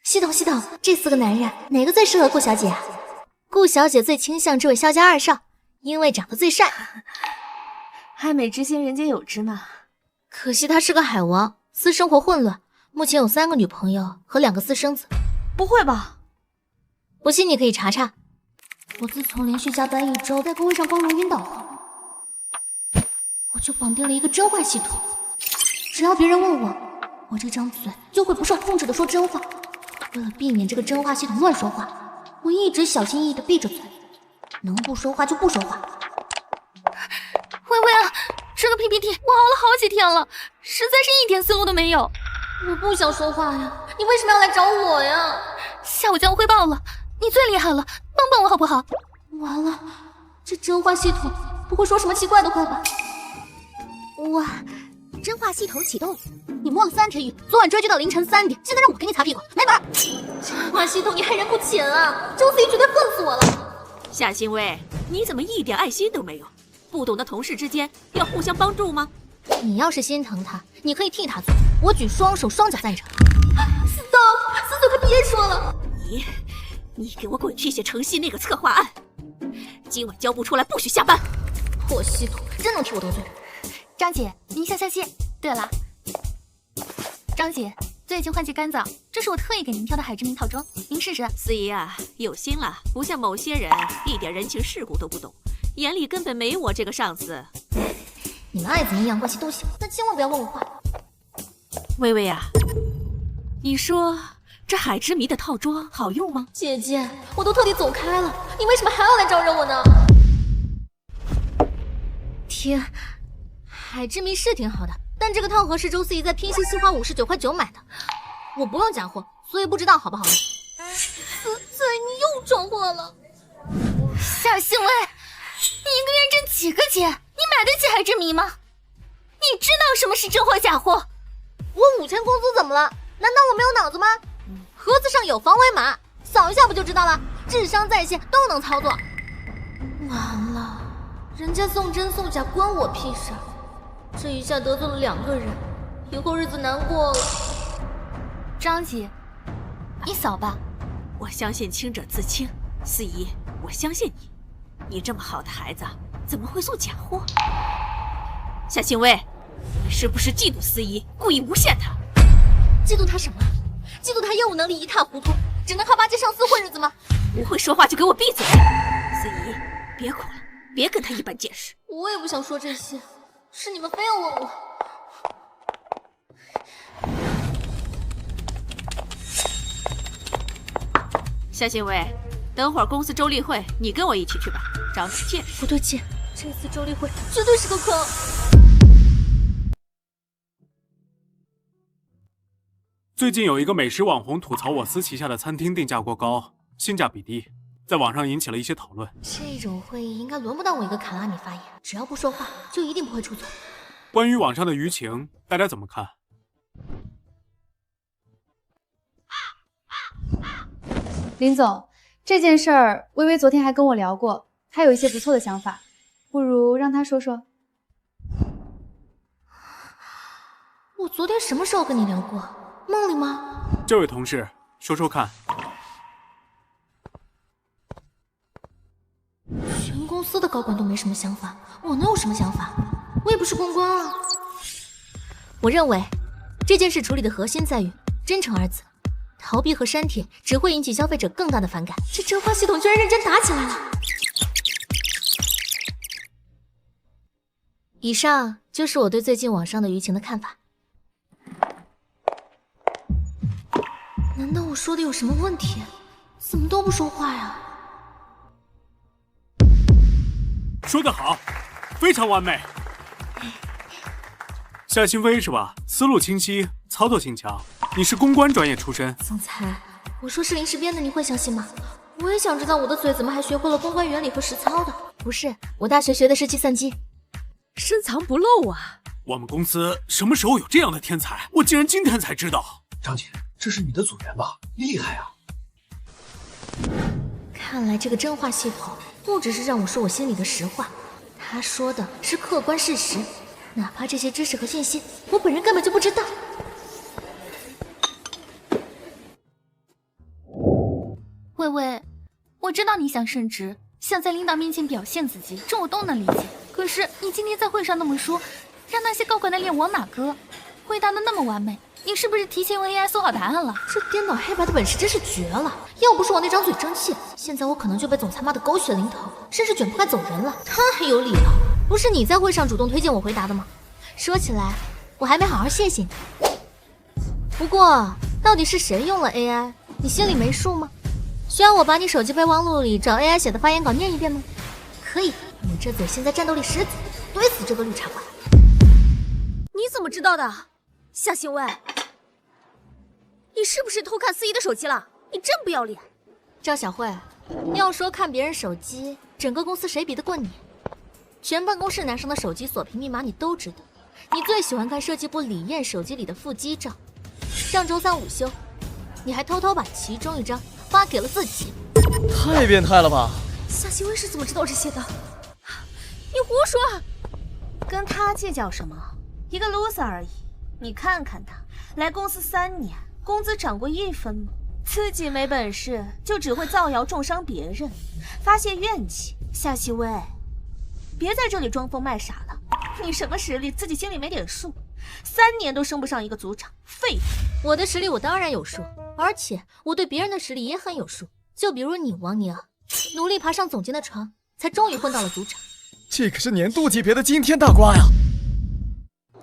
系统，这4个男人哪个最适合顾小姐啊？顾小姐最倾向这位萧家2少，因为长得最帅。爱美之心，人皆有之嘛。可惜他是个海王，私生活混乱，目前有3个女朋友和2个私生子。不会吧？不信你可以查查。我自从连续加班1周，在工位上光荣晕倒后，我就绑定了一个真话系统。只要别人问我这张嘴就会不受控制的说真话。为了避免这个真话系统乱说话，我一直小心翼翼的闭着嘴，能不说话就不说话。薇薇啊，这个 PPT 我熬了好几天了，实在是一点思路都没有。我不想说话呀，你为什么要来找我呀？下午就要汇报了，你最厉害了，帮帮我好不好？完了，这真话系统不会说什么奇怪的话吧？真话系统启动。你摸了3天鱼，昨晚追剧到凌晨3点，现在让我给你擦屁股，没门！真话系统，你害人不浅啊！周思怡绝对恨死我了。夏欣薇，你怎么一点爱心都没有？不懂得同事之间要互相帮助吗？你要是心疼他，你可以替他做，我举双手双脚赞成。Stop， 死嘴快别说了！你给我滚去写程曦那个策划案，今晚交不出来不许下班。破系统真能替我得罪人。张姐，您消消气。对了，张姐，最近换季干燥，这是我特意给您挑的海之名套装，您试试。思怡啊，有心了，不像某些人一点人情世故都不懂，眼里根本没我这个上司。你们爱怎么阴阳怪气都行，但千万不要问我话。薇薇啊，你说这海之谜的套装好用吗？姐姐，我都特地走开了，你为什么还要来招惹我呢？天，海之谜是挺好的，但这个套盒是周思怡在拼夕夕花59.9块买的，我不用假货，所以不知道好不好用。死嘴，你又闯祸了。夏欣薇，你一个月挣几个钱？你买得起海之谜吗？你知道什么是真货假货？我5000工资怎么了？难道我没有脑子吗？盒子上有防伪码，扫一下不就知道了？智商在线都能操作。完了，人家送真送假关我屁事儿。这一下得罪了2个人，以后日子难过了。张姐，你扫吧。我相信清者自清，思怡，我相信你。你这么好的孩子，怎么会送假货？夏欣薇，你是不是嫉妒思怡，故意诬陷她？嫉妒他什么？嫉妒他业务能力一塌糊涂，只能靠巴结上司混日子吗？不会说话就给我闭嘴！思怡，别哭了，别跟他一般见识。我也不想说这些，是你们非要问我。夏欣薇，等会儿公司周例会，你跟我一起去吧，长点见识。不对劲，这次周例会绝对是个坑。最近有一个美食网红吐槽我司旗下的餐厅定价过高，性价比低，在网上引起了一些讨论。这种会议应该轮不到我一个卡拉米发言，只要不说话，就一定不会出错。关于网上的舆情，大家怎么看？林总，这件事儿，微微昨天还跟我聊过，她有一些不错的想法，不如让她说说。我昨天什么时候跟你聊过？梦里吗？这位同事，说说看。全公司的高管都没什么想法，我能有什么想法？我也不是公关啊。我认为这件事处理的核心在于真诚2字，逃避和删帖只会引起消费者更大的反感。这真话系统居然认真打起来了。以上就是我对最近网上的舆情的看法。难道我说的有什么问题？怎么都不说话呀？说得好，非常完美。夏欣薇是吧？思路清晰，操作性强。你是公关专业出身。总裁，我说是临时编的，你会相信吗？我也想知道我的嘴怎么还学会了公关原理和实操的。不是，我大学学的是计算机。深藏不露啊！我们公司什么时候有这样的天才？我竟然今天才知道。张姐，这是你的组员吧？厉害啊！看来这个真话系统不只是让我说我心里的实话，他说的是客观事实，哪怕这些知识和信息我本人根本就不知道。微微，我知道你想升职，想在领导面前表现自己，这我都能理解。可是你今天在会上那么说，让那些高管的脸往哪搁？回答的那么完美，你是不是提前用 AI 搜好答案了？这颠倒黑白的本事真是绝了！要不是我那张嘴争气，现在我可能就被总裁骂得狗血淋头，甚至卷铺盖走人了。太有理了，不是你在会上主动推荐我回答的吗？说起来，我还没好好谢谢你。不过，到底是谁用了 AI， 你心里没数吗？需要我把你手机备忘录里找 AI 写的发言稿念一遍吗？可以，你这嘴现在战斗力十足，怼死这个绿茶婊！你怎么知道的？夏行薇，你是不是偷看司仪的手机了？你真不要脸！赵小慧，要说看别人手机，整个公司谁比得过你？全办公室男生的手机锁屏密码你都知道。你最喜欢看设计部李艳手机里的腹肌照。上周三午休，你还偷偷把其中一张发给了自己。太变态了吧！夏行薇是怎么知道这些的？你胡说！跟他计较什么？一个 loser 而已。你看看他，来公司3年，工资涨过1分吗？自己没本事，就只会造谣重伤别人，发泄怨气。夏曦薇，别在这里装疯卖傻了。你什么实力，自己心里没点数？3年都升不上一个组长，废物！我的实力我当然有数，而且我对别人的实力也很有数。就比如你王宁，努力爬上总监的床，才终于混到了组长。这可是年度级别的惊天大瓜呀！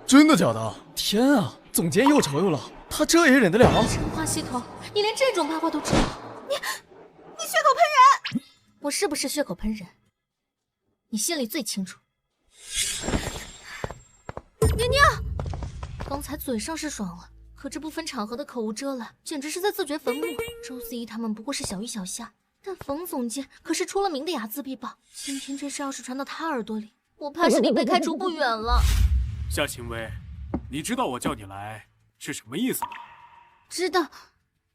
真的假的？天啊，总监又丑又老，他这也忍得了？陈花系统，你连这种八卦都知道？你血口喷人！我是不是血口喷人？你心里最清楚。宁宁，刚才嘴上是爽了，可这不分场合的口无遮拦，简直是在自掘坟墓。周思怡他们不过是小鱼小虾，但冯总监可是出了名的睚眦必报。今天这事要是传到他耳朵里，我怕是离被开除不远了。夏行薇，你知道我叫你来是什么意思吗？知道，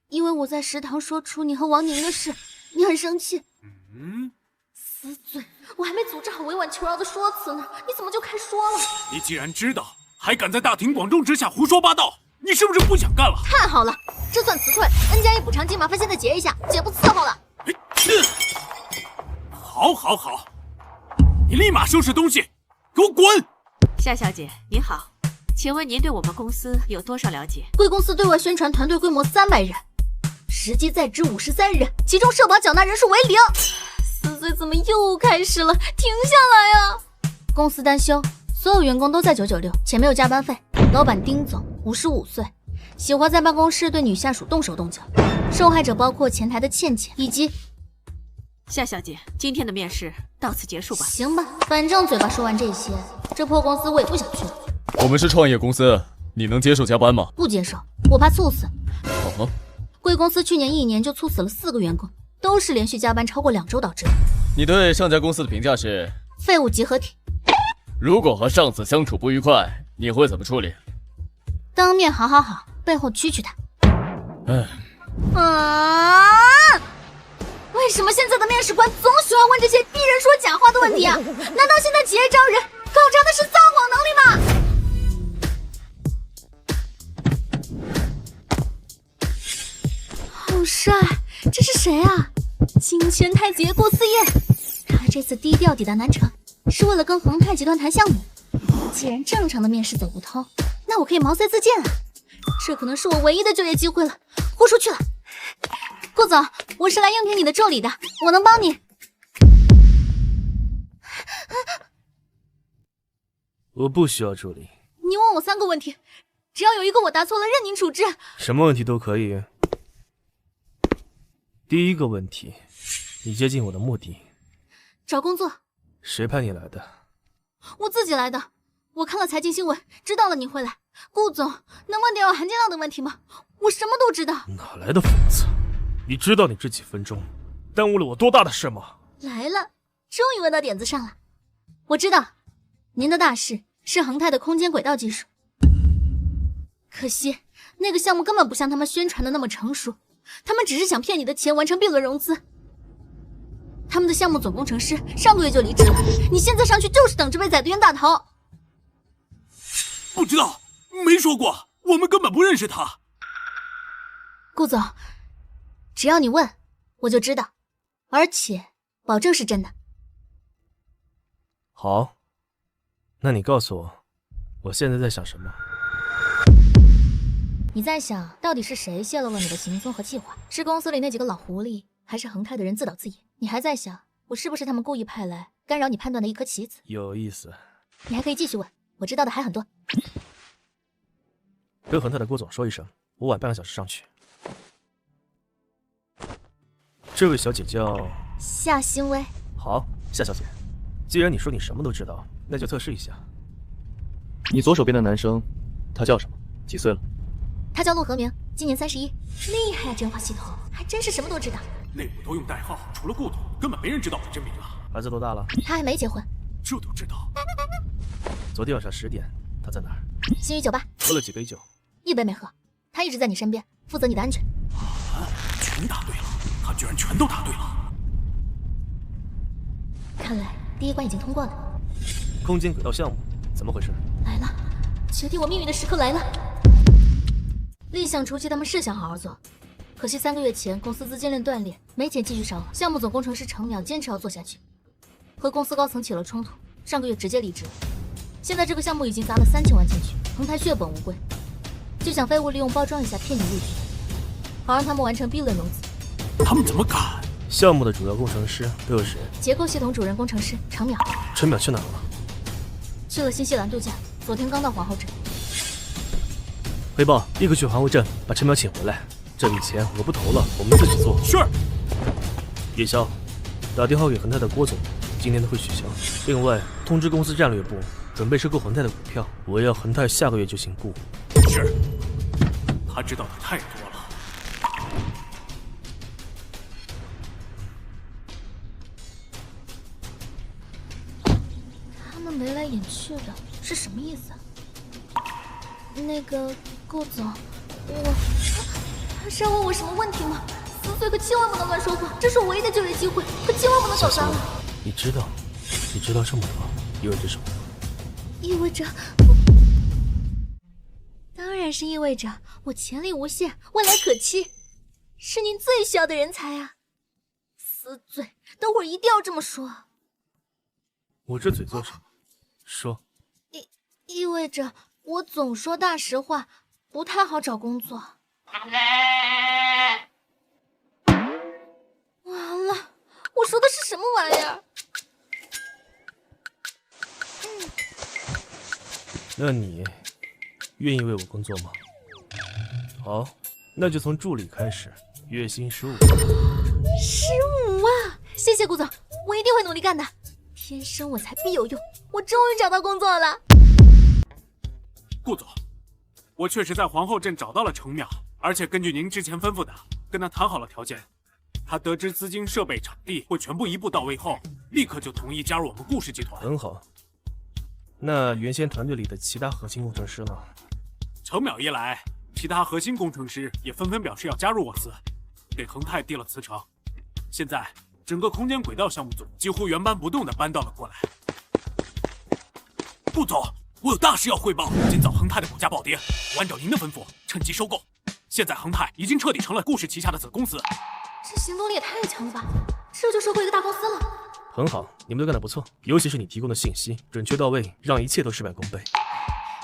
因为我在食堂说出你和王宁的事，你很生气。死嘴！我还没组织好委婉求饶的说辞呢，你怎么就开说了？你既然知道，还敢在大庭广众之下胡说八道，你是不是不想干了？太好了，这算辞退 ，N+1补偿金，麻烦现在结一下，姐不伺候了。好，好，好，你立马收拾东西，给我滚！夏小姐您好，请问您对我们公司有多少了解？贵公司对外宣传团队规模300人，实际在职53人，其中社保缴纳人数为0。死嘴怎么又开始了？停下来啊！公司单休，所有员工都在996，且没有加班费。老板丁总55岁，喜欢在办公室对女下属动手动脚。受害者包括前台的倩倩以及……夏小姐，今天的面试到此结束吧。行吧，反正嘴巴说完这些，这破公司我也不想去了。我们是创业公司，你能接受加班吗？不接受，我怕猝死。贵公司去年1年就猝死了4个员工，都是连续加班超过2周导致的。你对上家公司的评价是？废物集合体。如果和上司相处不愉快，你会怎么处理？当面好好好，背后蛐蛐他。为什么现在的面试官总喜欢问这些逼人说假话的问题啊？难道现在企业招人考察的是撒谎能力吗？好帅，这是谁啊？金钱太子爷顾思业。他这次低调抵达南城，是为了跟恒泰集团谈项目。既然正常的面试走不通，那我可以毛遂自荐了。这可能是我唯一的就业机会了，豁出去了。顾总，我是来应聘你的助理的，我能帮你。我不需要助理。你问我3个问题，只要有一个我答错了，任您处置。什么问题都可以。第一个问题，你接近我的目的？找工作。谁派你来的？我自己来的。我看了财经新闻，知道了你会来。顾总，能问点有含金量的问题吗？我什么都知道。哪来的疯子？你知道你这几分钟耽误了我多大的事吗？来了，终于问到点子上了。我知道，您的大事是恒泰的空间轨道技术。可惜，那个项目根本不像他们宣传的那么成熟，他们只是想骗你的钱，完成 B 轮融资。他们的项目总工程师上个月就离职了，你现在上去就是等着被宰的冤大头。不知道，没说过，我们根本不认识他。顾总，只要你问，我就知道，而且保证是真的。好，那你告诉我，我现在在想什么？你在想，到底是谁泄露了你的行踪和计划？是公司里那几个老狐狸，还是恒泰的人自导自演？你还在想，我是不是他们故意派来干扰你判断的一颗棋子？有意思。你还可以继续问，我知道的还很多。跟恒泰的郭总说一声，我晚半个小时上去。这位小姐叫夏欣薇。好，夏小姐，既然你说你什么都知道，那就测试一下。你左手边的男生，他叫什么？几岁了？他叫陆和明，今年31。厉害啊，真话系统还真是什么都知道。内部都用代号，除了顾总，根本没人知道我真名了。儿子多大了？他还没结婚。这都知道。昨天晚上10点，他在哪儿？新宇酒吧。喝了几杯酒？一杯没喝。他一直在你身边，负责你的安全。全答对了，他居然全都答对了。看来第一关已经通过了。空间轨道项目，怎么回事？来了，决定我命运的时刻来了。立项初期他们是想好好做，可惜3个月前公司资金链断裂，没钱继续烧，项目总工程师程淼坚持要做下去，和公司高层起了冲突，上个月直接离职。现在这个项目已经砸了3000万进去，恒泰血本无归，就想废物利用包装一下骗你入局，好让他们完成 B 轮融资。他们怎么敢？项目的主要工程师都有谁？结构系统主任工程师程淼。陈淼去哪儿了？去了新西兰度假，昨天刚到皇后镇。汇报，立刻去皇后镇把陈淼请回来。这笔钱我不投了，我们自己做。是。叶宵，打电话给恒泰的郭总，今天的会取消。另外，通知公司战略部准备收购恒泰的股票，我要恒泰下个月就行雇。是。他知道的太多了。他们眉来眼去的是什么意思？那个顾总，他是要问我什么问题吗？撕碎可千万不能乱说话，这是我唯一的就业机会，可千万不能搞砸了。你知道这么多意味着什么？意味着，当然是意味着我潜力无限，未来可期，是您最需要的人才啊！死嘴，等会儿一定要这么说。我这嘴做什么？说。意味着我总说大实话，不太好找工作。完了，我说的是什么玩意儿？那你愿意为我工作吗？好，那就从助理开始，月薪15万。15万！谢谢顾总，我一定会努力干的。天生我材必有用，我终于找到工作了。顾总，我确实在皇后镇找到了程淼，而且根据您之前吩咐的，跟他谈好了条件。他得知资金、设备、场地会全部一步到位后，立刻就同意加入我们顾氏集团。很好。那原先团队里的其他核心工程师呢？程淼一来，其他核心工程师也纷纷表示要加入我司，给恒泰递了辞呈。现在整个空间轨道项目组几乎原班不动地搬到了过来。顾总，我有大事要汇报。今早恒泰的股价暴跌，我按照您的吩咐趁机收购。现在恒泰已经彻底成了顾氏旗下的子公司。这行动力也太强了吧！这就收购一个大公司了。很好，你们都干得不错，尤其是你提供的信息准确到位，让一切都事半功倍。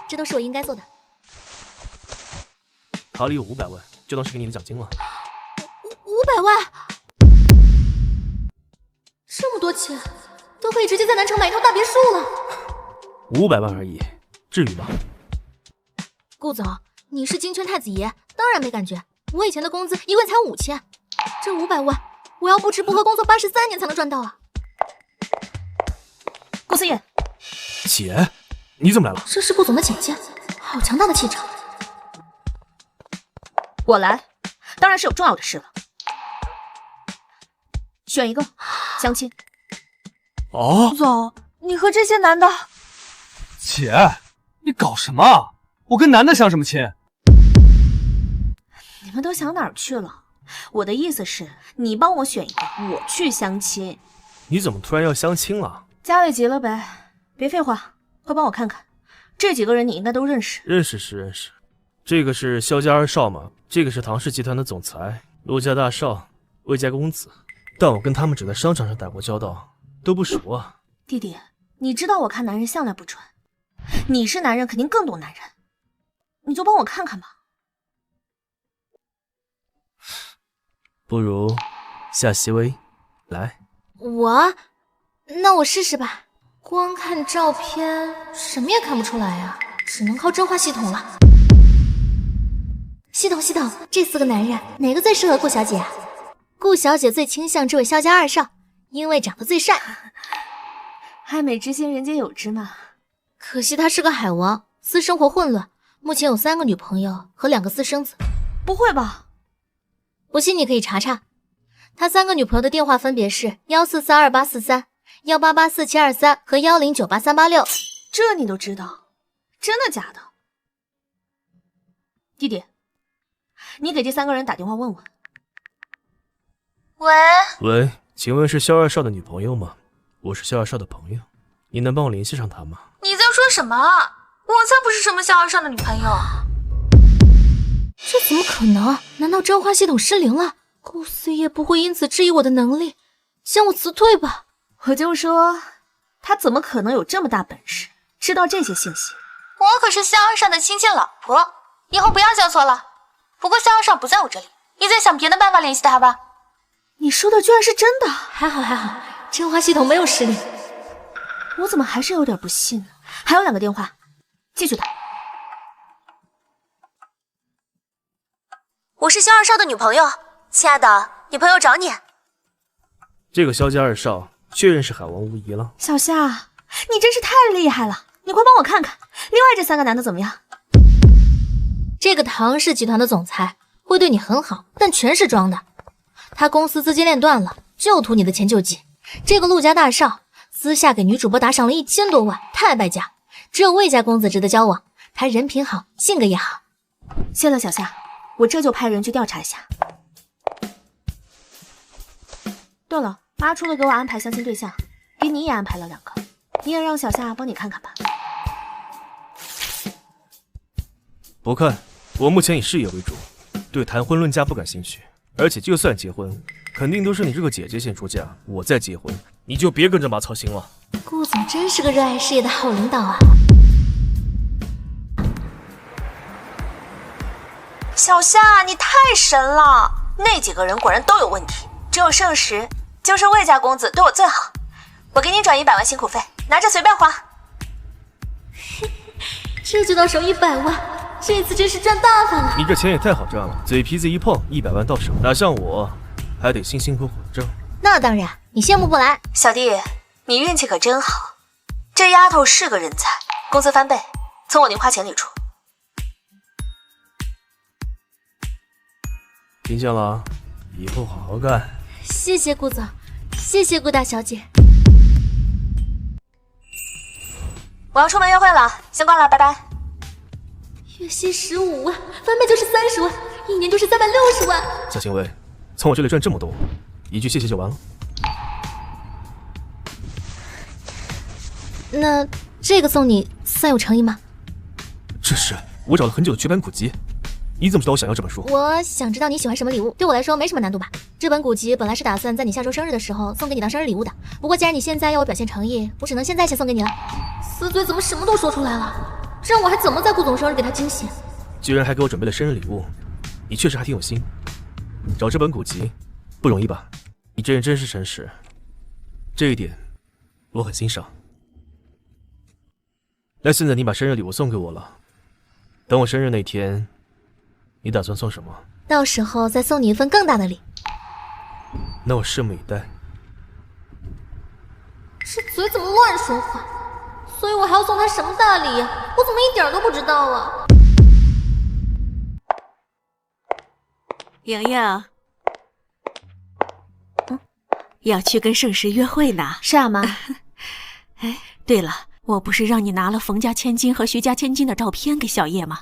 这都是我应该做的。卡里有500万，就当是给你的奖金了。500万？这么多钱，都可以直接在南城买一套大别墅了。 500万而已，至于吗？顾总，你是金圈太子爷，当然没感觉。我以前的工资一个月才5000，这500万，我要不吃不喝工作83年才能赚到啊！顾思远，姐，你怎么来了？这是顾总的姐姐，好强大的气场。我来，当然是有重要的事了。选一个，相亲。哦，总，你和这些男的……姐，你搞什么？我跟男的相什么亲？你们都想哪儿去了？我的意思是，你帮我选一个，我去相亲。你怎么突然要相亲了？家里急了呗。别废话，快帮我看看，这几个人你应该都认识。认识是认识，这个是萧家二少嘛，这个是唐氏集团的总裁陆家大少，魏家公子，但我跟他们只在商场上打过交道，都不熟啊。弟弟，你知道我看男人向来不准，你是男人肯定更懂男人，你就帮我看看吧。不如夏曦薇，来。那我试试吧。光看照片什么也看不出来啊，只能靠真话系统了。系统，这4个男人哪个最适合顾小姐啊？顾小姐最倾向这位萧家二少，因为长得最帅。爱美之心，人皆有之嘛。可惜他是个海王，私生活混乱，目前有3个女朋友和2个私生子。不会吧？不信你可以查查，他3个女朋友的电话分别是14428843、1884723和10983886。这你都知道？真的假的？弟弟，你给这3个人打电话问问。喂，请问是萧二少的女朋友吗？我是萧二少的朋友，你能帮我联系上他吗？你在说什么？我才不是什么萧二少的女朋友。这怎么可能？难道真话系统失灵了？顾思夜不会因此质疑我的能力，将我辞退吧？我就说，他怎么可能有这么大本事，知道这些信息？我可是萧二少的亲戚老婆，以后不要叫错了。不过萧二少不在我这里，你再想别的办法联系他吧。你说的居然是真的？还好，真话系统没有失灵。我怎么还是有点不信呢？还有2个电话，继续打。我是萧二少的女朋友，亲爱的，你朋友找你。这个萧家二少确认是海王无疑了。小夏，你真是太厉害了，你快帮我看看，另外这3个男的怎么样？这个唐氏集团的总裁会对你很好，但全是装的。他公司资金链断了，就图你的钱救急。这个陆家大少私下给女主播打赏了1000多万，太败家。只有魏家公子值得交往，他人品好，性格也好。谢了，小夏，我这就派人去调查一下。对了，阿初的给我安排相亲对象，给你也安排了2个，你也让小夏帮你看看吧。不看，我目前以事业为主，对谈婚论嫁不感兴趣。而且就算结婚，肯定都是你这个姐姐先出嫁，我再结婚，你就别跟着妈操心了。顾总真是个热爱事业的好领导啊！小夏，你太神了！那几个人果然都有问题，只有盛石，就是魏家公子对我最好。我给你转100万辛苦费，拿着随便花。这就到手100万，这次真是赚大发了。你这钱也太好赚了，嘴皮子一碰，100万到手，哪像我，还得辛辛苦苦挣。那当然，你羡慕不来。小弟，你运气可真好，这丫头是个人才，工资翻倍，从我零花钱里出。听见了，以后好好干。谢谢顾总，谢谢顾大小姐。我要出门约会了，先挂了，拜拜。月薪15万，翻倍就是30万，1年就是360万。夏新薇，从我这里赚这么多，一句谢谢就完了。那这个送你算有诚意吗？这是我找了很久的绝版古籍，你怎么知道我想要这本书？我想知道你喜欢什么礼物，对我来说没什么难度吧。这本古籍本来是打算在你下周生日的时候送给你当生日礼物的，不过既然你现在要我表现诚意，我只能现在先送给你了。死嘴怎么什么都说出来了？这样我还怎么在顾总生日给他惊喜？居然还给我准备了生日礼物，你确实还挺有心。找这本古籍不容易吧？你这人真是诚实，这一点我很欣赏。那现在你把生日礼物送给我了，等我生日那天，你打算送什么？到时候再送你一份更大的礼。那我拭目以待。这嘴怎么乱说话？所以我还要送他什么大礼呀？我怎么一点都不知道啊？莹莹，要去跟盛石约会呢。是啊，妈。哎，对了，我不是让你拿了冯家千金和徐家千金的照片给小叶吗？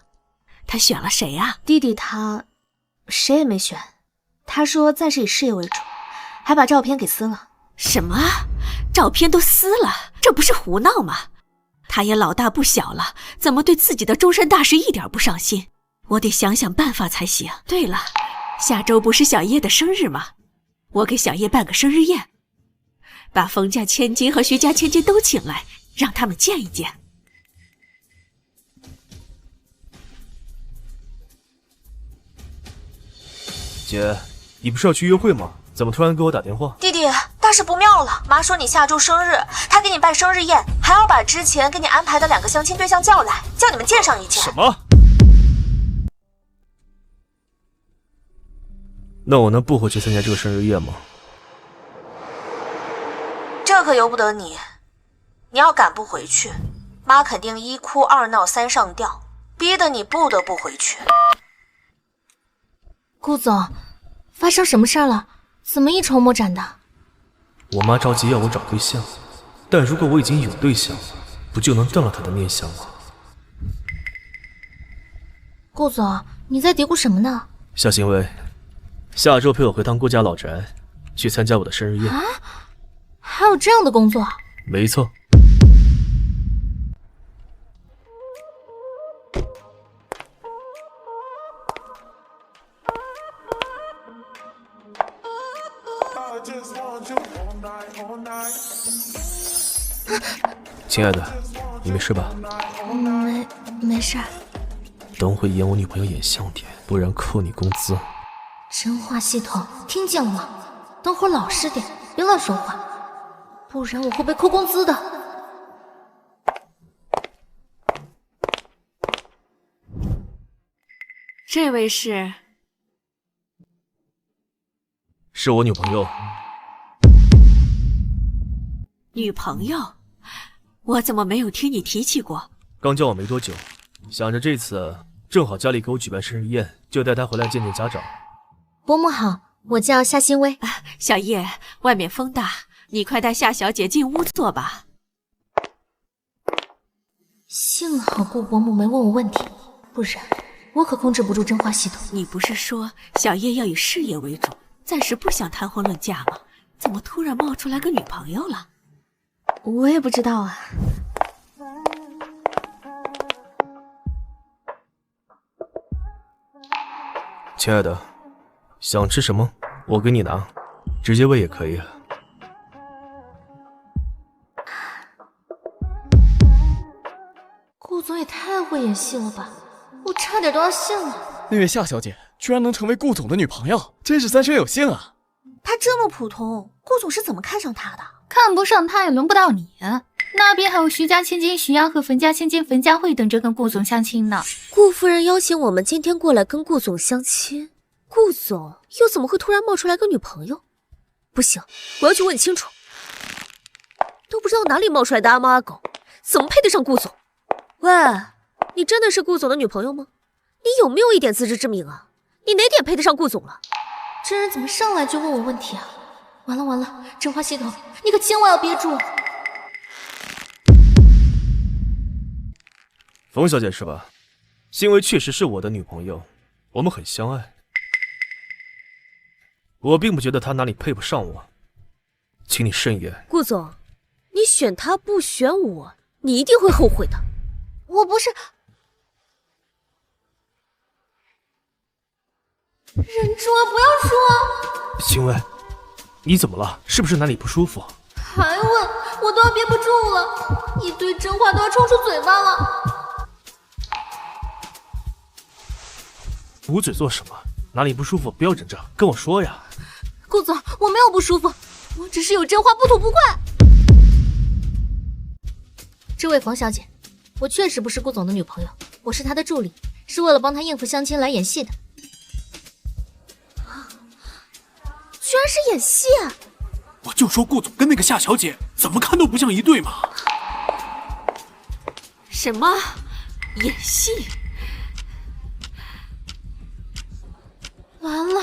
他选了谁啊？弟弟他谁也没选，他说暂时以事业为主，还把照片给撕了。什么？照片都撕了？这不是胡闹吗？他也老大不小了，怎么对自己的终身大事一点不上心？我得想想办法才行。对了，下周不是小叶的生日吗？我给小叶办个生日宴，把冯家千金和徐家千金都请来，让他们见一见。姐，你不是要去约会吗？怎么突然给我打电话？弟弟，大事不妙了！妈说你下周生日，她给你办生日宴，还要把之前给你安排的2个相亲对象叫来，叫你们见上一见。什么？那我能不回去参加这个生日宴吗？这可由不得你，你要敢不回去，妈肯定1哭2闹3上吊，逼得你不得不回去。顾总，发生什么事儿了？怎么一筹莫展的？我妈着急要我找对象，但如果我已经有对象，不就能断了她的念想吗？顾总，你在嘀咕什么呢？夏行薇，下周陪我回趟顾家老宅，去参加我的生日宴。啊？还有这样的工作？没错。亲爱的，你没事吧？没事。等会演我女朋友演像点，不然扣你工资。真话系统，听见了吗？等会儿老实点，别乱说话，不然我会被扣工资的。这位是我女朋友。女朋友？我怎么没有听你提起过？刚交往没多久，想着这次正好家里给我举办生日宴，就带她回来见见家长。伯母好，我叫夏欣薇。小叶，外面风大，你快带夏小姐进屋坐吧。幸好顾伯母没问我问题，不然我可控制不住真话系统。你不是说小叶要以事业为主，暂时不想谈婚论嫁吗？怎么突然冒出来个女朋友了？我也不知道啊。亲爱的，想吃什么我给你拿，直接喂也可以。顾总也太会演戏了吧，我差点都要信了。那位夏小姐居然能成为顾总的女朋友，真是三生有幸啊！她这么普通，顾总是怎么看上她的？看不上她也轮不到你。那边还有徐家千金徐阳和冯家千金冯家慧等着跟顾总相亲呢。顾夫人邀请我们今天过来跟顾总相亲，顾总又怎么会突然冒出来个女朋友？不行，我要去问清楚。都不知道哪里冒出来的阿猫阿狗，怎么配得上顾总？喂，你真的是顾总的女朋友吗？你有没有一点自知之明啊？你哪点配得上顾总了？这人怎么上来就问我问题啊？完了完了，真话系统，你可千万要憋住。冯小姐是吧？欣薇确实是我的女朋友，我们很相爱。我并不觉得她哪里配不上我，请你慎言。顾总，你选她不选我，你一定会后悔的。我不是。忍住啊，不要说。欣薇，你怎么了？是不是哪里不舒服？还问，我都要憋不住了，一堆真话都要冲出嘴巴了。捂嘴做什么？哪里不舒服不要忍着，跟我说呀。顾总，我没有不舒服，我只是有真话不吐不快。这位冯小姐，我确实不是顾总的女朋友，我是他的助理，是为了帮他应付相亲来演戏的。居然是演戏！我就说顾总跟那个夏小姐怎么看都不像一对嘛。什么？演戏？完了，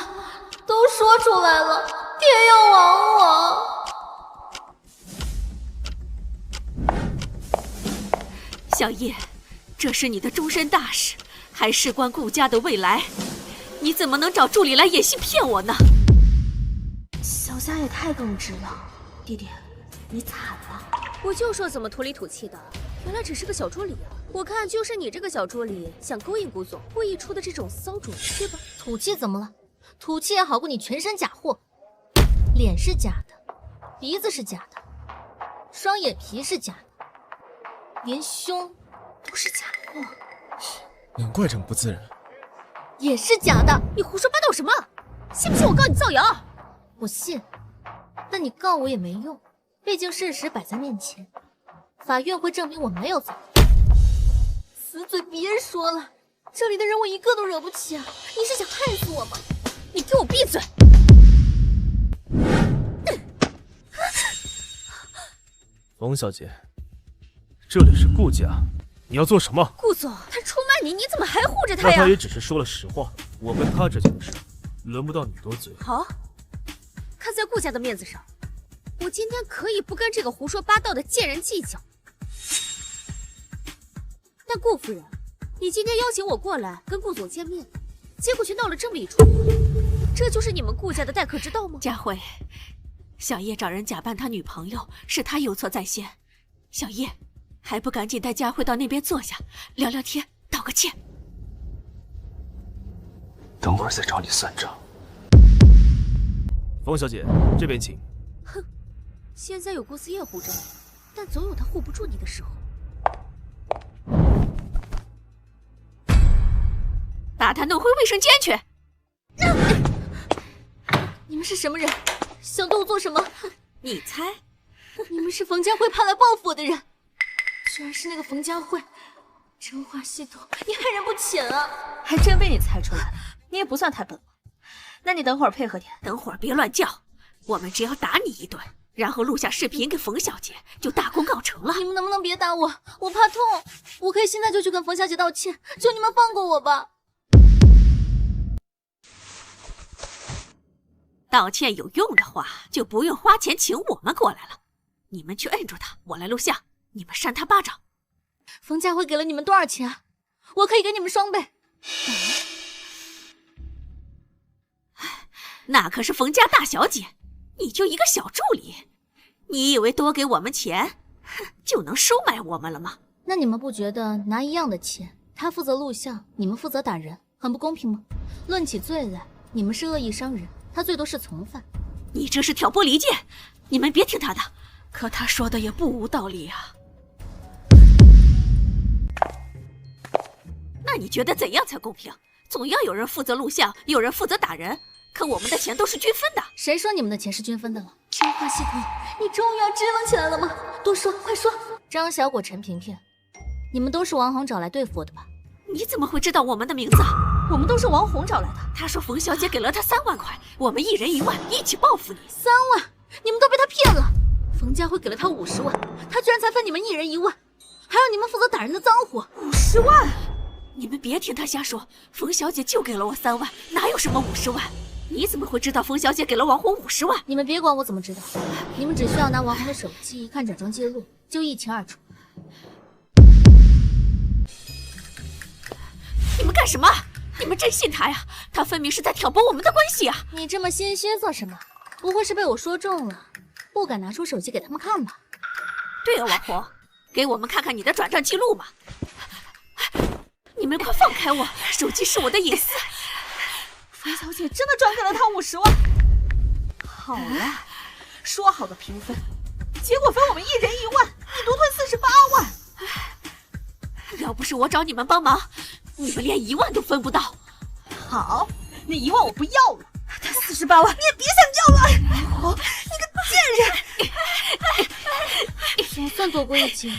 都说出来了，爹要亡我。小叶，这是你的终身大事，还事关顾家的未来，你怎么能找助理来演戏骗我呢？小夏也太耿直了，弟弟，你惨了。我就说怎么土里土气的，原来只是个小助理啊！我看就是你这个小助理想勾引顾总，故意出的这种骚主意，对吧？土气怎么了？土气也好过你全身假货。脸是假的，鼻子是假的，双眼皮是假的，连胸都是假货，难怪这么不自然。也是假的。你胡说八道什么？信不信我告你造谣？我信，但你告我也没用，毕竟事实摆在面前，法院会证明我没有造谣。死嘴别说了，这里的人我一个都惹不起啊！你是想害死我吗？你给我闭嘴！冯小姐，这里是顾家，你要做什么？顾总，他出卖你，你怎么还护着他呀？那他也只是说了实话，我跟他之间的事，轮不到你多嘴。好，看在顾家的面子上，我今天可以不跟这个胡说八道的贱人计较。但顾夫人，你今天邀请我过来跟顾总见面，结果却闹了这么一出，这就是你们顾家的待客之道吗？佳慧，小叶找人假扮他女朋友，是他有错在先。小叶，还不赶紧带佳慧到那边坐下，聊聊天，道个歉。等会儿再找你算账。冯小姐，这边请。哼，现在有顾思夜护着你，但总有他护不住你的时候。把他弄回卫生间去！你们是什么人？想对我做什么？你猜？你们是冯家慧派来报复我的人，居然是那个冯家慧！真话系统，你害人不浅啊！还真被你猜出来了，你也不算太笨了。那你等会儿配合点，等会儿别乱叫，我们只要打你一顿，然后录下视频给冯小姐，就大功告成了。你们能不能别打我？我怕痛，我可以现在就去跟冯小姐道歉，求你们放过我吧。道歉有用的话，就不用花钱请我们过来了。你们去摁住他，我来录像，你们扇他巴掌。冯家慧给了你们多少钱？我可以给你们双倍。那可是冯家大小姐，你就一个小助理，你以为多给我们钱，就能收买我们了吗？那你们不觉得拿一样的钱，他负责录像，你们负责打人，很不公平吗？论起罪来，你们是恶意伤人，他最多是从犯。你这是挑拨离间，你们别听他的，可他说的也不无道理啊。那你觉得怎样才公平？总要有人负责录像，有人负责打人，可我们的钱都是均分的。谁说你们的钱是均分的了？真话系统，你终于要支棱起来了吗？多说，快说！张小果、陈萍萍，你们都是王红找来对付我的吧？你怎么会知道我们的名字？我们都是王红找来的。他说冯小姐给了他3万块，我们一人1万，一起报复你。3万？你们都被他骗了！冯家慧给了他50万，他居然才分你们1人1万，还要你们负责打人的脏活。50万？你们别听他瞎说，冯小姐就给了我3万，哪有什么50万？你怎么会知道冯小姐给了王红50万？你们别管我怎么知道，你们只需要拿王红的手机一看转账记录，就一清二楚。你们干什么？你们真信他呀？他分明是在挑拨我们的关系啊！你这么心虚做什么？不会是被我说中了，不敢拿出手机给他们看吧？对啊，王红，给我们看看你的转账记录嘛！你们快放开我，手机是我的隐私。冯小姐真的转给了他50万。好了，说好的平分，结果分我们1人1万，你独吞48万。要不是我找你们帮忙，你们连1万都分不到。好，那1万我不要了，他48万你也别想要了。王红，你个贱人！总算躲过一劫了。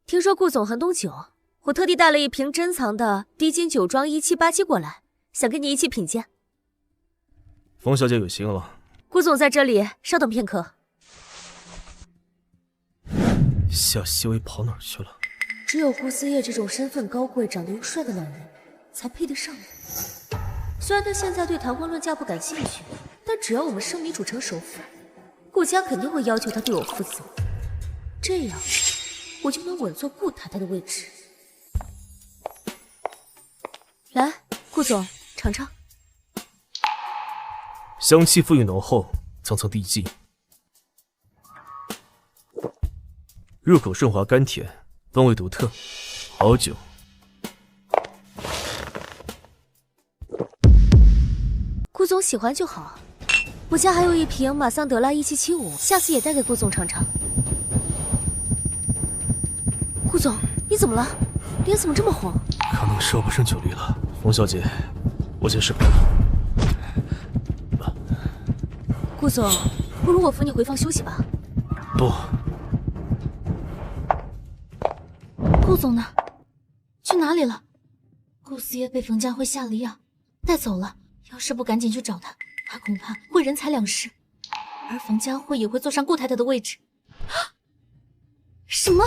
听说顾总很懂酒，我特地带了一瓶珍藏的低金酒庄1787过来，想跟你一起品鉴。冯小姐有心了。顾总在这里稍等片刻。夏曦薇跑哪儿去了？只有顾思夜这种身份高贵、长得又帅的男人，才配得上我。虽然他现在对谈婚论嫁不感兴趣，但只要我们生米煮成熟饭，顾家肯定会要求他对我负责。这样，我就能稳坐顾太太的位置。来，顾总尝尝。香气馥郁浓厚，层层递进，入口顺滑甘甜，风味独特，好酒。顾顾总喜欢就好。我家还有一瓶马桑德拉1775，下次也带给顾总尝尝。顾总，你怎么了？脸怎么这么红？可能是我不胜酒力了。冯小姐，我先失陪了。顾总，不如我扶你回房休息吧。不，顾总呢？去哪里了？顾思夜被冯家辉下了药，带走了。要是不赶紧去找他，他恐怕会人财两失，而冯家辉也会坐上顾太太的位置。什么？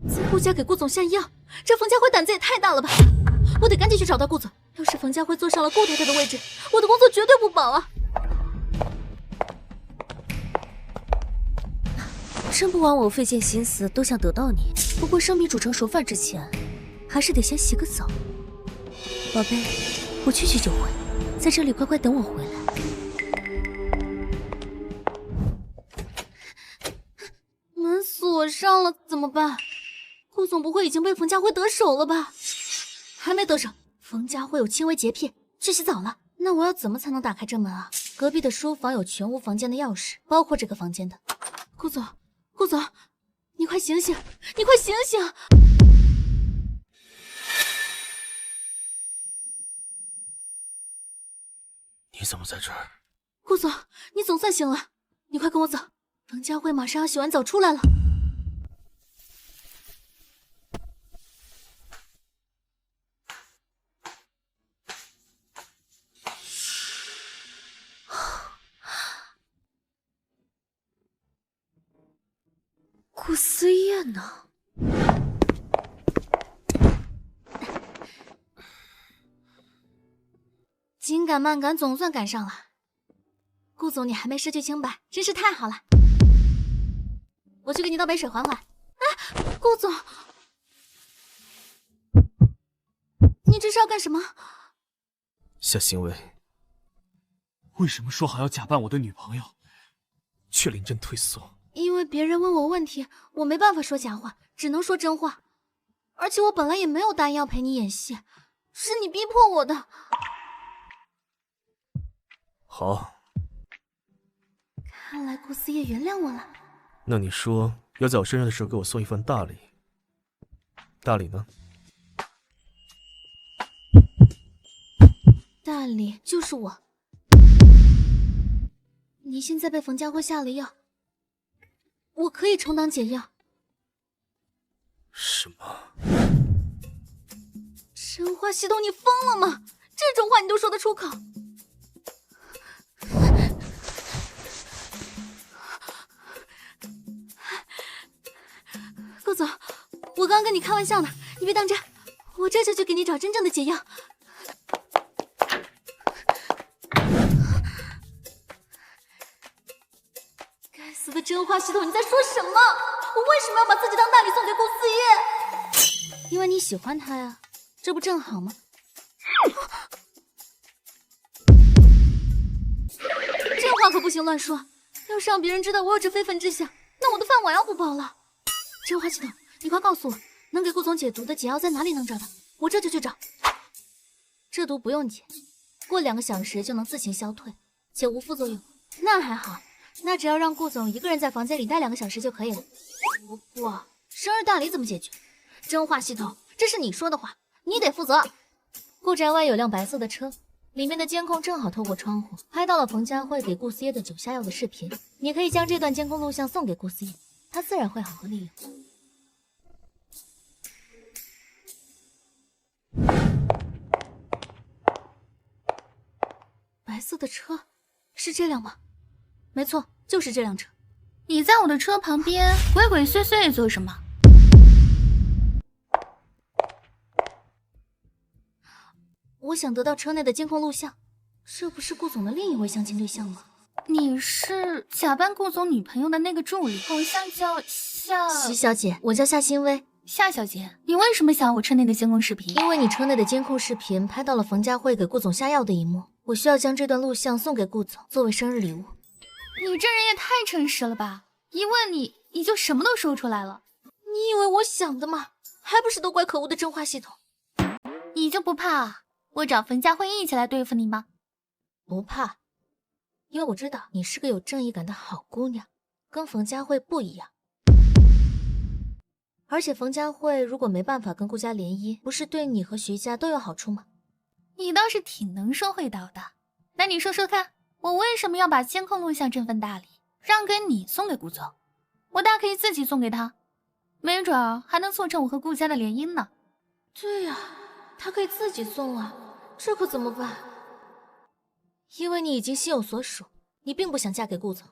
在顾家给顾总下药，这冯家辉胆子也太大了吧！我得赶紧去找到顾总。要是冯家辉坐上了顾太太的位置，我的工作绝对不保啊！真不枉我费尽心思都想得到你。不过生米煮成熟饭之前，还是得先洗个澡。宝贝，我去就回，在这里乖乖等我回来。门锁上了，怎么办？顾总不会已经被冯家辉得手了吧？还没得手，冯家辉有轻微洁癖，去洗澡了。那我要怎么才能打开这门啊？隔壁的书房有全屋房间的钥匙，包括这个房间的。顾总，顾总，你快醒醒，你快醒醒！你怎么在这儿？顾总，你总算醒了，你快跟我走，冯家辉马上要洗完澡出来了。顾思燕呢？紧赶慢赶，总算赶上了。顾总，你还没失去清白，真是太好了。我去给你倒杯水缓缓。哎，顾总，你这是要干什么？夏行为，为什么说好要假扮我的女朋友？却临阵退缩。因为别人问我问题，我没办法说假话，只能说真话。而且我本来也没有答应要陪你演戏，是你逼迫我的。好，看来顾思夜原谅我了。那你说要在我生日的时候给我送一份大礼，大礼呢？大礼就是我。你现在被冯家辉下了药，我可以充当解药。什么？真话系统，你疯了吗？这种话你都说得出口？顾总，我刚跟你开玩笑呢，你别当真。我这就去给你找真正的解药。该死的真话系统，你在说什么？我为什么要把自己当大礼送给顾思夜？因为你喜欢他呀，这不正好吗？这话可不行乱说，要是让别人知道我有这非分之想，那我的饭碗要不保了。真话系统，你快告诉我，能给顾总解毒的解药在哪里能找到？我这就去找。这毒不用解，过2个小时就能自行消退，且无副作用。那还好，那只要让顾总一个人在房间里待2个小时就可以了。不过生日大礼怎么解决？真话系统，这是你说的话，你得负责。顾宅外有辆白色的车，里面的监控正好透过窗户拍到了冯家慧给顾思夜的酒下药的视频。你可以将这段监控录像送给顾思夜，他自然会好好利用。白色的车，是这辆吗？没错，就是这辆车。你在我的车旁边鬼鬼祟祟做什么？我想得到车内的监控录像，这不是顾总的另一位相亲对象吗？你是假扮顾总女朋友的那个助理，好像叫席小姐，我叫夏新薇。夏小姐，你为什么想要我车内的监控视频？因为你车内的监控视频拍到了冯家慧给顾总下药的一幕，我需要将这段录像送给顾总作为生日礼物。你这人也太诚实了吧！一问你就什么都说出来了。你以为我想的吗？还不是都怪可恶的真话系统。你就不怕我找冯家慧一起来对付你吗？不怕，因为我知道你是个有正义感的好姑娘，跟冯家慧不一样。而且冯家慧如果没办法跟顾家联姻，不是对你和徐家都有好处吗？你倒是挺能说会道的。那你说说看，我为什么要把监控录像这份大礼让给你送给顾总？我大可以自己送给他，没准儿还能促成我和顾家的联姻呢。对呀，他可以自己送啊，这可怎么办？因为你已经心有所属，你并不想嫁给顾总，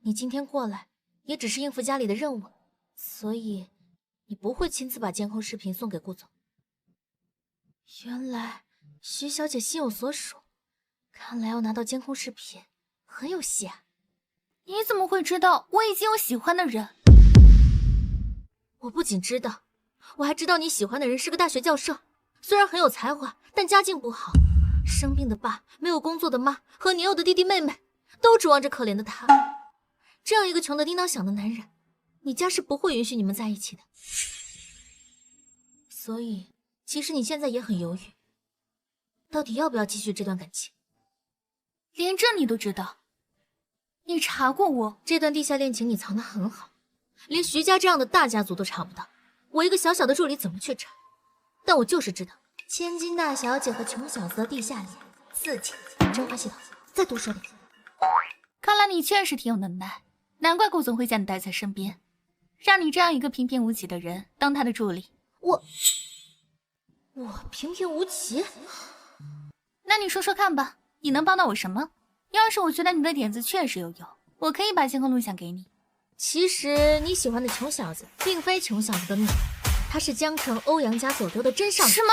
你今天过来也只是应付家里的任务，所以你不会亲自把监控视频送给顾总。原来徐小姐心有所属，看来要拿到监控视频很有戏啊。你怎么会知道我已经有喜欢的人？我不仅知道，我还知道你喜欢的人是个大学教授，虽然很有才华，但家境不好，生病的爸，没有工作的妈和年幼的弟弟妹妹都指望着可怜的他。这样一个穷得叮当响的男人，你家是不会允许你们在一起的。所以其实你现在也很犹豫，到底要不要继续这段感情。连这你都知道？你查过我？这段地下恋情你藏得很好，连徐家这样的大家族都查不到，我一个小小的助理怎么去查？但我就是知道，千金大小姐和穷小子的地下恋，刺激真花系统。再多说点。看来你确实挺有能耐，难怪顾总会将你带在身边，让你这样一个平平无奇的人当他的助理。我平平无奇？那你说说看吧，你能帮到我什么？要是我觉得你的点子确实有用，我可以把监控录像给你。其实你喜欢的穷小子并非穷小子的命，他是江城欧阳家走丢的真上人。什么？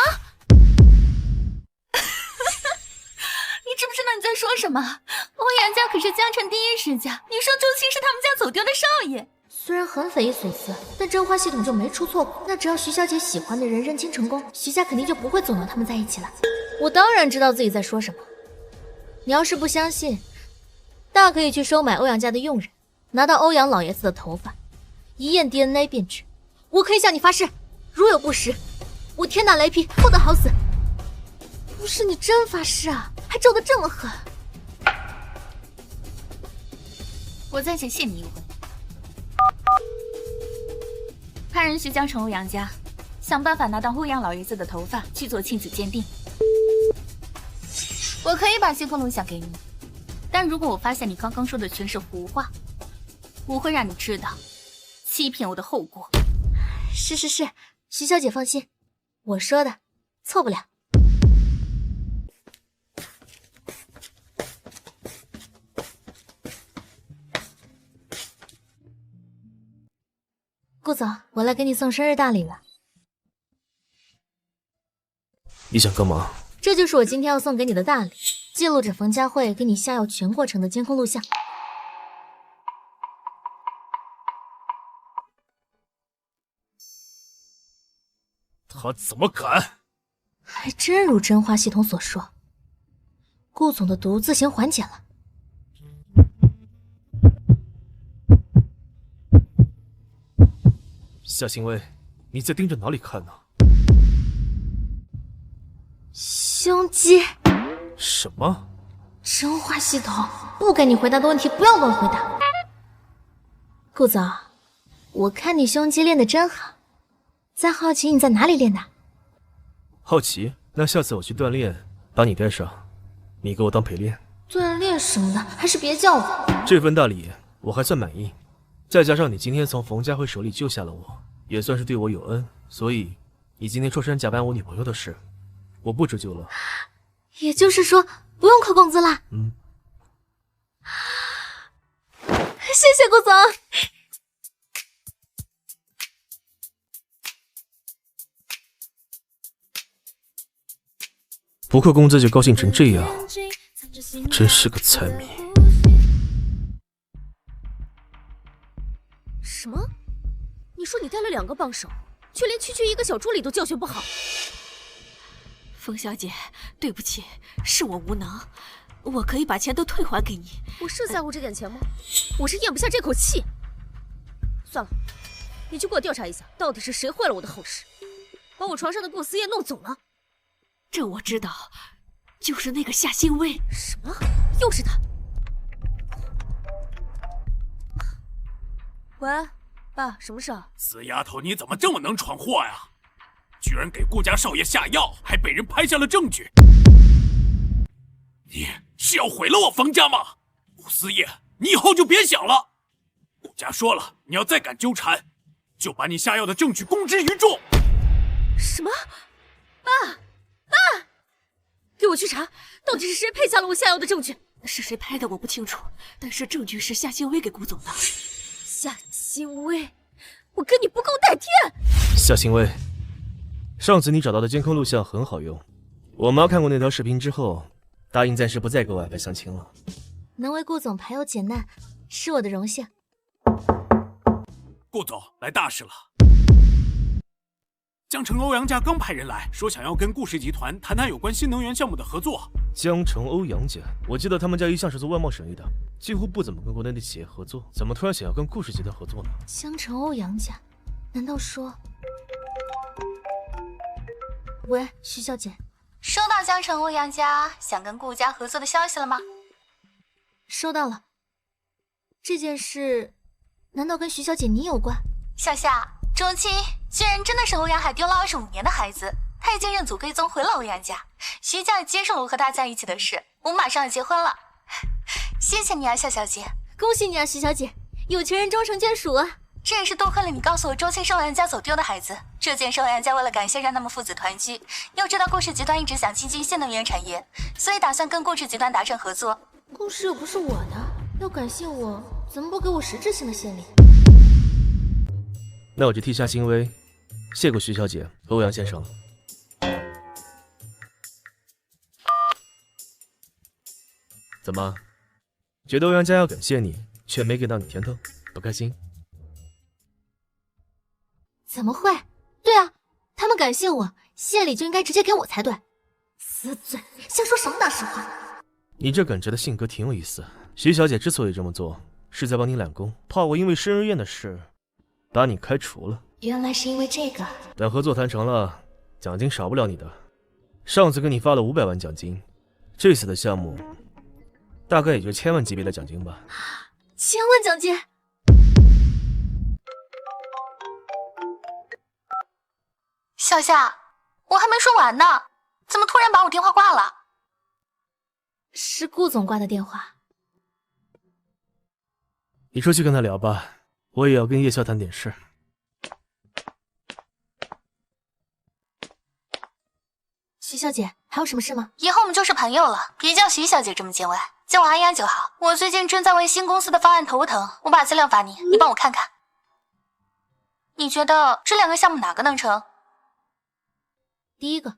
你知不知道你在说什么？欧阳家可是江城第一世家，你说朱青是他们家走丢的少爷。虽然很匪夷所思，但真花系统就没出错过。那只要徐小姐喜欢的人认亲成功，徐家肯定就不会阻挠他们在一起了。我当然知道自己在说什么。你要是不相信，大可以去收买欧阳家的佣人，拿到欧阳老爷子的头发，一验 DNA 便知。我可以向你发誓，如有不实，我天打雷劈，不得好死。不是你真发誓啊？还咒得这么狠？我暂且信你一回。派人去江城欧阳家，想办法拿到欧阳老爷子的头发去做亲子鉴定。我可以把监控录像给你，但如果我发现你刚刚说的全是胡话，我会让你知道欺骗我的后果。是，徐小姐放心，我说的错不了。顾总，我来给你送生日大礼了。你想干嘛？这就是我今天要送给你的大礼，记录着冯家慧给你下药全过程的监控录像。他怎么敢？还真如真花系统所说，顾总的毒自行缓解了。夏欣薇，你在盯着哪里看呢？胸肌？什么？真花系统，不给你回答的问题不要乱回答。顾总，我看你胸肌练得真好，在好奇你在哪里练的？好奇？那下次我去锻炼，把你带上，你给我当陪练。锻炼什么的，还是别叫我。这份大礼我还算满意，再加上你今天从冯家辉手里救下了我，也算是对我有恩，所以你今天出山假扮我女朋友的事，我不追究了。也就是说，不用扣工资啦。谢谢顾总。不扣工资就高兴成这样，真是个财迷。什么？你说你带了2个帮手，却连区一个小助理都教训不好？冯小姐，对不起，是我无能，我可以把钱都退还给你。我是在乎这点钱吗？我是咽不下这口气。算了，你去给我调查一下，到底是谁坏了我的好事，把我床上的顾思夜弄走了。这我知道，就是那个夏新薇。什么？又是他？喂，爸，什么事啊？死丫头，你怎么这么能闯祸呀？居然给顾家少爷下药，还被人拍下了证据。你是要毁了我方家吗？顾思业，你以后就别想了。顾家说了，你要再敢纠缠，就把你下药的证据公之于众。什么？爸，给我去查，到底是谁配下了我下药的证据？是谁拍的我不清楚，但是证据是夏新薇给顾总的。夏新薇，我跟你不共戴天！夏新薇，上次你找到的监控录像很好用，我妈看过那条视频之后，答应暂时不再给我安排相亲了。能为顾总排忧解难，是我的荣幸。顾总，来大事了。江城欧阳家刚派人来说，想要跟顾氏集团谈谈有关新能源项目的合作。江城欧阳家，我记得他们家一向是做外贸生意的，几乎不怎么跟国内的企业合作，怎么突然想要跟顾氏集团合作呢？江城欧阳家，难道说……喂，徐小姐，收到江城欧阳家想跟顾家合作的消息了吗？收到了。这件事，难道跟徐小姐你有关？小夏，周七居然真的是欧阳海丢了25年的孩子，他已经认祖归宗回了欧阳家，徐家也接受了我和他在一起的事，我们马上要结婚了。谢谢你啊，夏小姐。恭喜你啊，徐小姐，有情人终成眷属啊。这也是多亏了你告诉我周青是欧阳家走丢的孩子，这件事欧阳家为了感谢让他们父子团聚，又知道顾氏集团一直想进军新能源产业，所以打算跟顾氏集团达成合作。顾氏又不是我的，要感谢我，怎么不给我实质性的谢礼？那我就替夏新薇谢过徐小姐和欧阳先生了。怎么，觉得欧阳家要感谢你，却没给到你甜头，不开心？怎么会？对啊，他们感谢我，谢礼就应该直接给我才对。死嘴，想说什么大实话？你这耿直的性格挺有意思。徐小姐之所以这么做，是在帮你揽功，怕我因为生日宴的事把你开除了。原来是因为这个。等合作谈成了，奖金少不了你的。上次给你发了500万奖金，这次的项目大概也就1000万级别的奖金吧。1000万奖金！小夏，我还没说完呢，怎么突然把我电话挂了？是顾总挂的电话。你出去跟他聊吧，我也要跟叶萧谈点事。徐小姐，还有什么事吗？以后我们就是朋友了，别叫徐小姐这么见外，叫我阿丫就好。我最近正在为新公司的方案头疼，我把资料发你，你帮我看看。你觉得这2个项目哪个能成？第一个，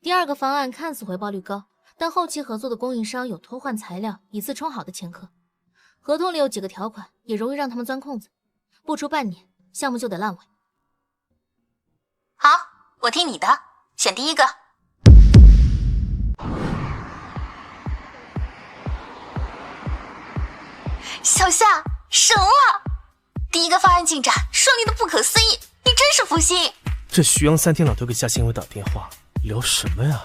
第2个方案看似回报率高，但后期合作的供应商有偷换材料以次充好的前科，合同里有几个条款也容易让他们钻空子，不出半年项目就得烂尾。好，我听你的，选第1个。小夏，神了！第1个方案进展顺利的不可思议，你真是福星。这徐阳3天两头给夏新薇打电话，聊什么呀？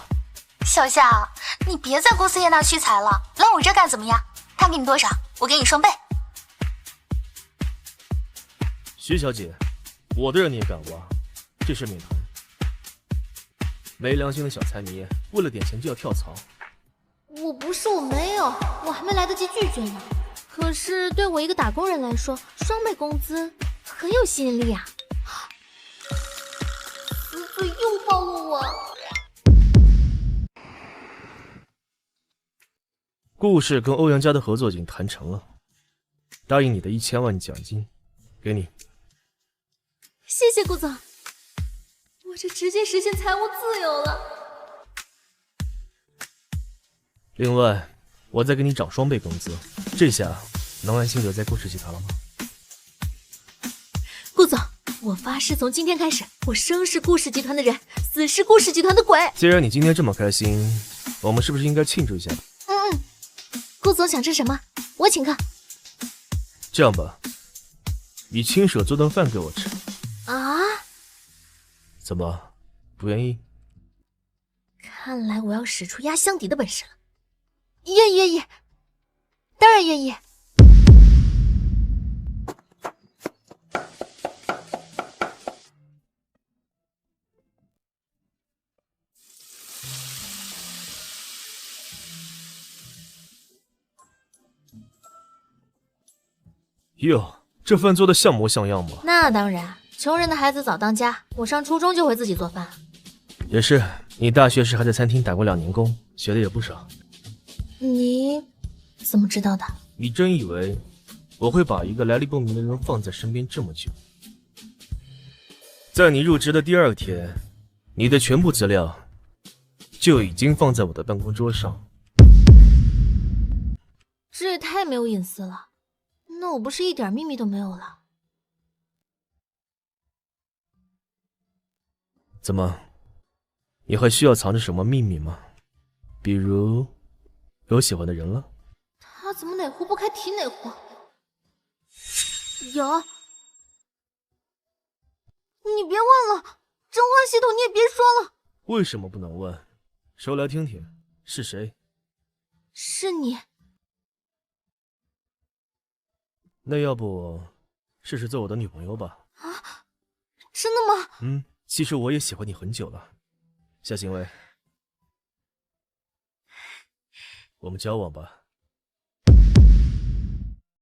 小夏，你别在顾思业那屈才了，来我这干怎么样？他给你多少，我给你双倍。徐小姐，我的人你也敢挖？这事免谈。没良心的小财迷，为了点钱就要跳槽。我不是，我没有，我还没来得及拒绝呢。可是对我一个打工人来说，双倍工资很有吸引力啊！死嘴又暴露我。顾氏跟欧阳家的合作已经谈成了，答应你的1000万奖金，给你。谢谢顾总，我这直接实现财务自由了。另外，我再给你涨双倍工资，这下能安心留在顾氏集团了吗？顾总，我发誓从今天开始，我生是顾氏集团的人，死是顾氏集团的鬼。既然你今天这么开心，我们是不是应该庆祝一下？顾总想吃什么？我请客。这样吧，你亲手做顿饭给我吃。啊？怎么，不愿意？看看来我要使出压箱底的本事了。愿意，当然愿意。哟，这饭做的像模像样吗？那当然，穷人的孩子早当家，我上初中就会自己做饭。也是，你大学时还在餐厅打过2年工，学的也不少。你怎么知道的？你真以为我会把一个来历不明的人放在身边这么久？在你入职的第2天，你的全部资料就已经放在我的办公桌上。这也太没有隐私了。那我不是一点秘密都没有了？怎么，你还需要藏着什么秘密吗？比如有喜欢的人了？他怎么哪壶不开提哪壶？有。你别忘了，征婚系统你也别说了。为什么不能问？说来听听，是谁？是你。那要不试试做我的女朋友吧？啊，真的吗？其实我也喜欢你很久了，夏行为，我们交往吧。